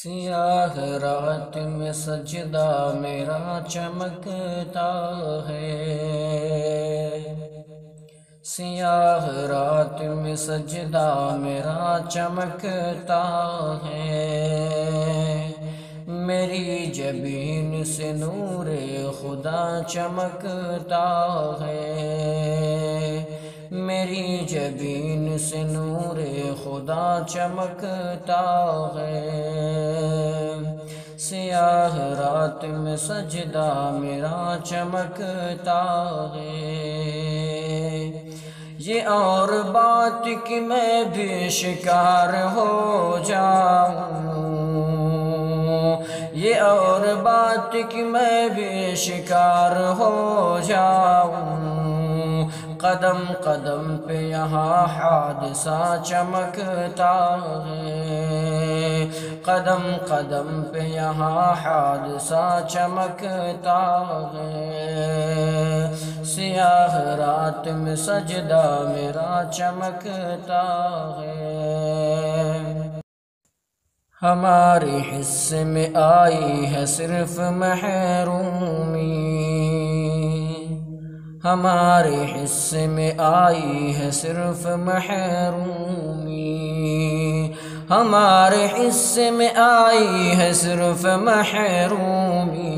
سیاہ رات میں سجدہ میرا چمکتا ہے، سیاہ رات میں سجدہ میرا چمکتا ہے، میری جبین سے نور خدا چمکتا ہے، میری جبین سے نور خدا چمکتا ہے، سیاہ رات میں سجدہ میرا چمکتا ہے۔ یہ اور بات کہ میں بھی شکار ہو جاؤں، یہ اور بات کہ میں بھی شکار ہو جاؤں، قدم قدم پہ یہاں حادثہ چمکتا ہے، قدم قدم پہ یہاں حادثہ چمکتا ہے، سیاہ رات میں سجدہ میرا چمکتا ہے۔ ہمارے حصے میں آئی ہے صرف محرومی، ہمارے حصے میں آئی ہے صرف محرومی، ہمارے حصے میں آئی ہے صرف محرومی،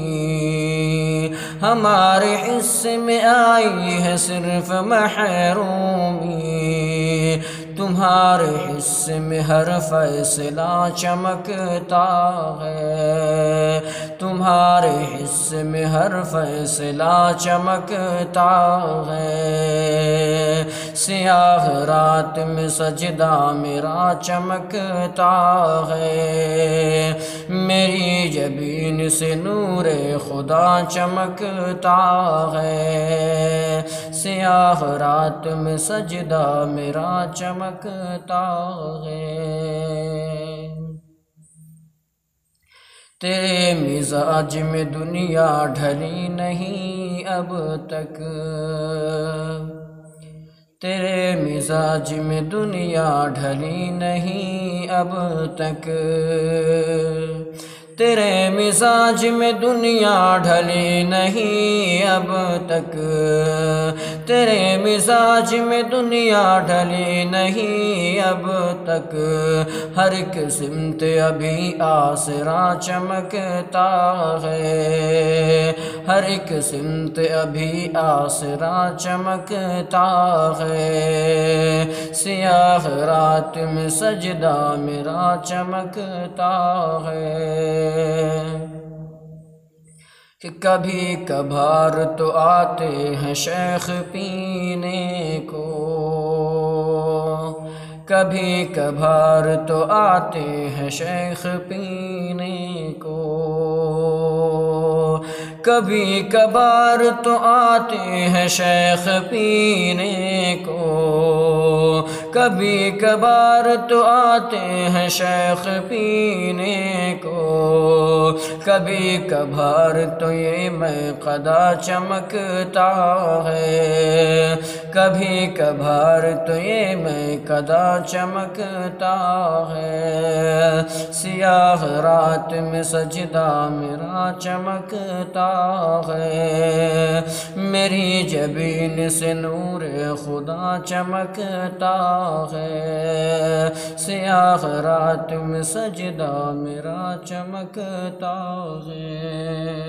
ہمارے حصے میں آئی ہے صرف محرومی، تمہارے حصے میں ہر فیصلہ چمکتا ہے، تمہارے حصے میں ہر فیصلہ چمکتا ہے، سیاہ رات میں سجدہ میرا چمکتا ہے، میری جبین سے نور خدا چمکتا ہے، سیاہ رات میں سجدہ میرا چمکتا ہے، تیرے مزاج میں دنیا ڈھلی نہیں اب تک، تیرے مزاج میں دنیا ڈھلی نہیں اب تک، تیرے مزاج میں دنیا ڈھلی نہیں اب تک، تیرے مزاج میں دنیا ڈھلی نہیں اب تک، ہر ایک سمت ابھی آسرا چمکتا ہے، ہر ایک سمت ابھی آسرا چمکتا ہے، سیاہ رات میں سجدہ میرا چمکتا ہے، کہ کبھی کبھار تو آتے ہیں شیخ پینے کو، کبھی کبھار تو آتے ہیں شیخ پینے کو، کبھی کبھار تو آتے ہیں شیخ پینے کو، کبھی کبھار تو آتے ہیں شیخ پینے کو، کبھی کبھار تو یہ میں قدا چمکتا ہے، کبھی کبھار تو یہ میں قدا چمکتا ہے، سیاہ رات میں سجدہ میرا چمکتا ہے، میری جبین سے نور خدا چمکتا ہے، سیاہ رات میں سجدہ میرا چمکتا ہے۔